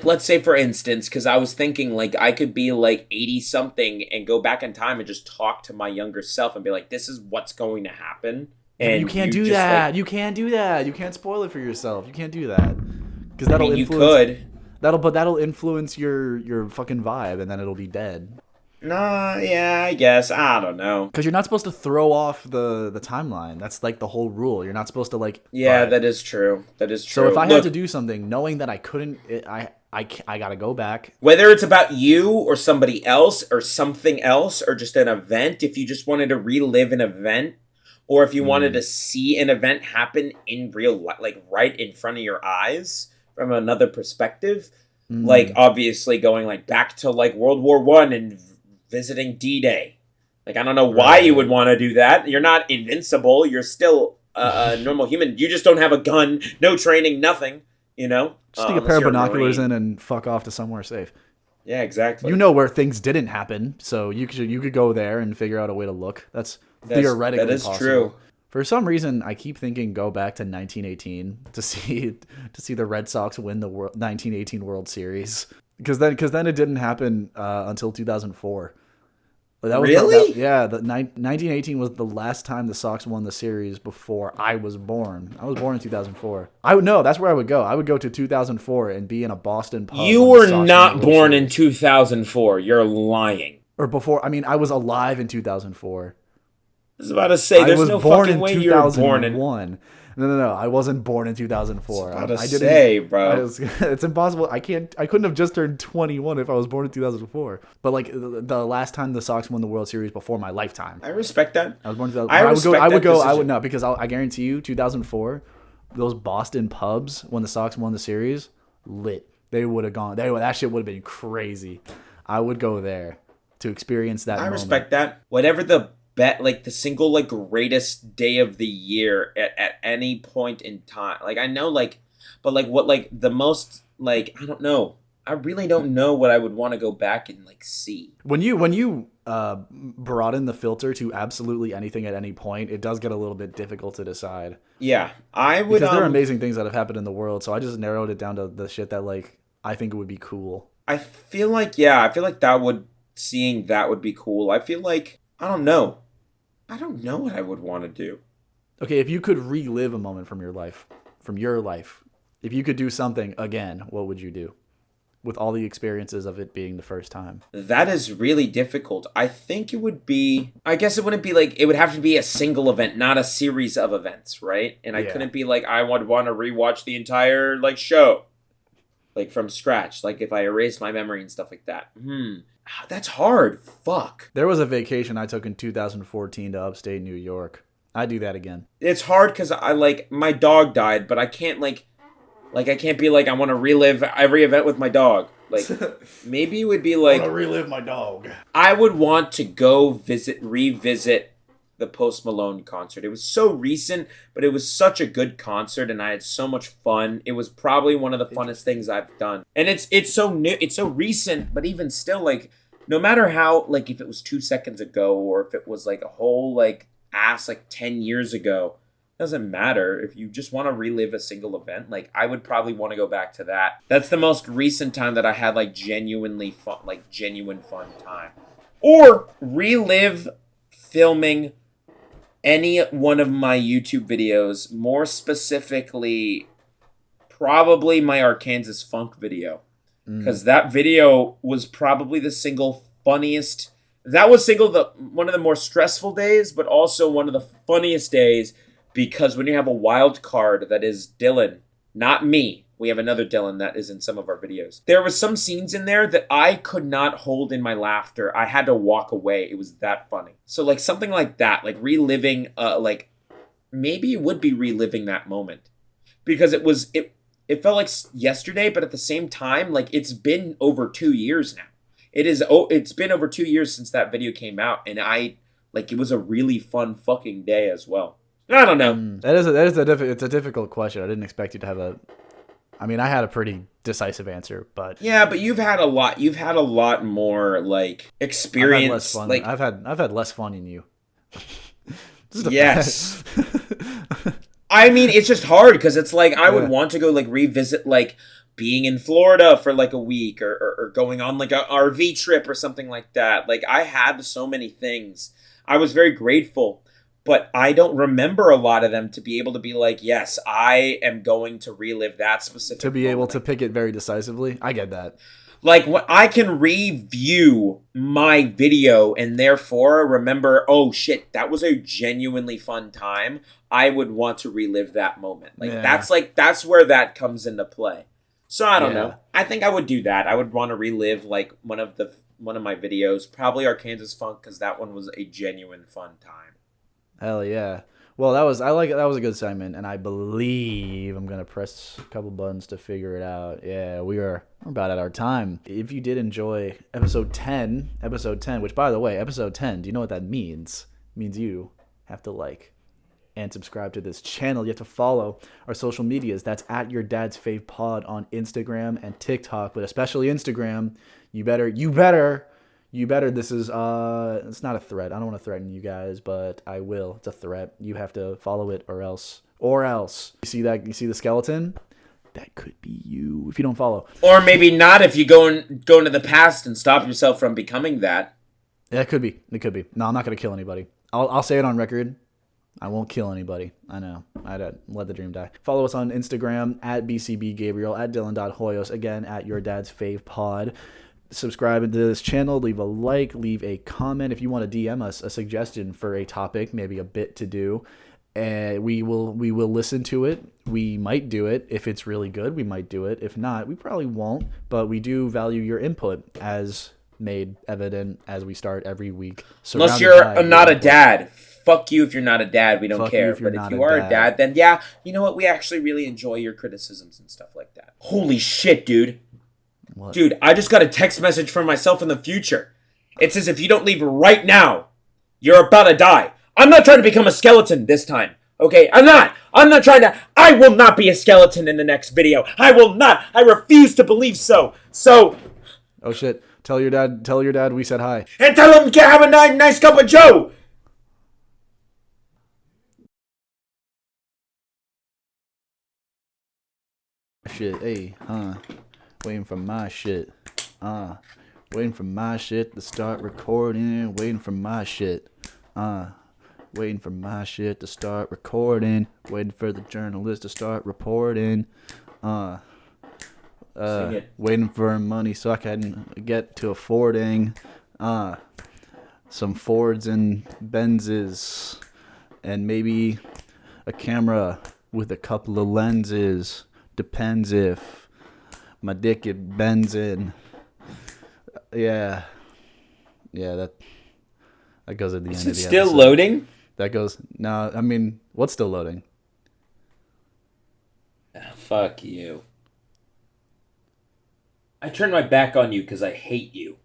B: let's say for instance, because I was thinking like I could be like 80 something and go back in time and just talk to my younger self and be like, this is what's going to happen. And
A: you can't do that. Like, you can't do that. You can't spoil it for yourself. You can't do that. Because that'll influence.
B: You could.
A: That'll influence your fucking vibe, and then it'll be dead.
B: Nah, yeah, I guess. I don't know.
A: Because you're not supposed to throw off the timeline. That's like the whole rule. You're not supposed to like.
B: Yeah, that is true. That is true.
A: So if I had to do something, knowing that I couldn't, I gotta go back.
B: Whether it's about you or somebody else or something else or just an event, if you just wanted to relive an event, or if you wanted to see an event happen in real life, like right in front of your eyes from another perspective, like obviously going like back to like World War I and visiting D-Day. Like, I don't know why you would want to do that. You're not invincible. You're still a normal human. You just don't have a gun, no training, nothing, you know?
A: Just stick a pair of binoculars in and fuck off to somewhere safe.
B: Yeah, exactly.
A: You know where things didn't happen, so you could go there and figure out a way to look. That's theoretically possible.
B: That is true.
A: For some reason, I keep thinking go back to 1918 to see the Red Sox win the 1918 World Series, because then it didn't happen until 2004. That was
B: Really?
A: the 1918 was the last time the Sox won the series before I was born. I was born in 2004. That's where I would go. I would go to 2004 and be in a Boston pub.
B: You were not born in 2004. You're lying.
A: Or before. I mean, I was alive in 2004.
B: I was about to say, there's no fucking way you were born in
A: 2001. No. I wasn't born in 2004.
B: I didn't, bro.
A: It's impossible. I couldn't have just turned 21 if I was born in 2004. But like the last time the Sox won the World Series before my lifetime.
B: I respect that.
A: I was born in 2000.
B: I
A: would know, because I guarantee you 2004, those Boston pubs when the Sox won the series, lit. They would have gone. That shit would have been crazy. I would go there to experience that moment.
B: Respect that. Whatever the the single like greatest day of the year at any point in time. Like I know but what the most I don't know. I really don't know what I would want to go back and see.
A: When you broaden the filter to absolutely anything at any point, it does get a little bit difficult to decide.
B: Yeah, I would.
A: Because there are amazing things that have happened in the world, so I just narrowed it down to the shit that I think it would be cool.
B: I feel like seeing that would be cool. I feel like I don't know what I would want to do.
A: Okay, if you could relive a moment from your life, if you could do something again, what would you do? With all the experiences of it being the first time.
B: That is really difficult. I think it would be, I guess it wouldn't be it would have to be a single event, not a series of events, right? And I couldn't be I would want to rewatch the entire show. From scratch. If I erase my memory and stuff like that. That's hard. Fuck.
A: There was a vacation I took in 2014 to upstate New York. I'd do that again.
B: It's hard because I my dog died, but I can't I can't be I want to relive every event with my dog. Maybe it would be
A: I want to relive my dog.
B: I would want to go revisit the Post Malone concert. It was so recent, but it was such a good concert and I had so much fun. It was probably one of the funnest things I've done. And it's so new, it's so recent, but even still no matter how if it was 2 seconds ago or if it was a whole 10 years ago, doesn't matter. If you just want to relive a single event, I would probably want to go back to that. That's the most recent time that I had genuinely fun, genuine fun time. Or relive filming any one of my YouTube videos, more specifically, probably my Arkansas Funk video. Because that video was probably the single funniest. That was one of the more stressful days, but also one of the funniest days. Because when you have a wild card that is Dylan, not me, we have another Dylan that is in some of our videos. There was some scenes in there that I could not hold in my laughter. I had to walk away. It was that funny. So something like that, reliving, maybe it would be reliving that moment. Because it felt like yesterday, but at the same time, it's been over 2 years now. It's been over 2 years since that video came out, and it was a really fun fucking day as well. I don't know.
A: It's a difficult question. I didn't expect you to have I had a pretty decisive answer, but
B: yeah, but you've had a lot more experience.
A: I've had less fun than you.
B: Yes. I mean, it's just hard because it's I would want to go revisit being in Florida for a week or going on a RV trip or something like that. I had so many things. I was very grateful. But I don't remember a lot of them to be able to be yes, I am going to relive that specific
A: to be able to pick it very decisively. I get that.
B: When I can review my video and therefore remember, oh shit, that was a genuinely fun time. I would want to relive that moment. That's where that comes into play. So I don't know. I think I would do that. I would want to relive one of my videos, probably Arkansas Funk, because that one was a genuine fun time.
A: Hell yeah. Well, that was a good segment, and I believe I'm gonna press a couple buttons to figure it out. Yeah, we're about at our time. If you did enjoy episode 10, which by the way, episode 10, do you know what that means? It means you have to and subscribe to this channel. You have to follow our social medias. That's at Your Dad's Fave Pod on Instagram and TikTok, but especially Instagram. You better You better. This is it's not a threat. I don't want to threaten you guys, but I will. It's a threat. You have to follow it or else. Or else. You see that? You see the skeleton? That could be you if you don't follow.
B: Or maybe not if you go into the past and stop yourself from becoming that.
A: Yeah, it could be. It could be. No, I'm not gonna kill anybody. I'll say it on record. I won't kill anybody. I know. I'd let the dream die. Follow us on Instagram at BCBGABRiEL, at Dylan.Hoyos, again at Your Dad's Fave Pod. Subscribe to this channel, leave a like, leave a comment. If you want to DM us a suggestion for a topic, maybe a bit to do, and we will listen to it. We might do it. If it's really good, we might do it. If not, we probably won't, but we do value your input as made evident as we start every week.
B: Unless you're not a dad. Fuck you if you're not a dad. We don't care. But if you are a dad, then yeah, you know what? We actually really enjoy your criticisms and stuff like that. Holy shit, dude.
A: What?
B: Dude, I just got a text message from myself in the future. It says if you don't leave right now, you're about to die. I'm not trying to become a skeleton this time. Okay? I'm not trying to. I will not be a skeleton in the next video. I will not. I refuse to believe so. So.
A: Oh shit. Tell your dad we said hi.
B: And tell him to have a nice cup of Joe.
A: Shit, hey, waiting for my shit, waiting for my shit to start recording, waiting for my shit, waiting for my shit to start recording, waiting for the journalist to start reporting, waiting for money so I can get to affording, some Fords and Benzes, and maybe a camera with a couple of lenses. Depends if my dick it bends in. Yeah, that goes at the end of the episode.
B: Is it still loading?
A: That goes. No, I mean, what's still loading?
B: Fuck you. I turned my back on you because I hate you.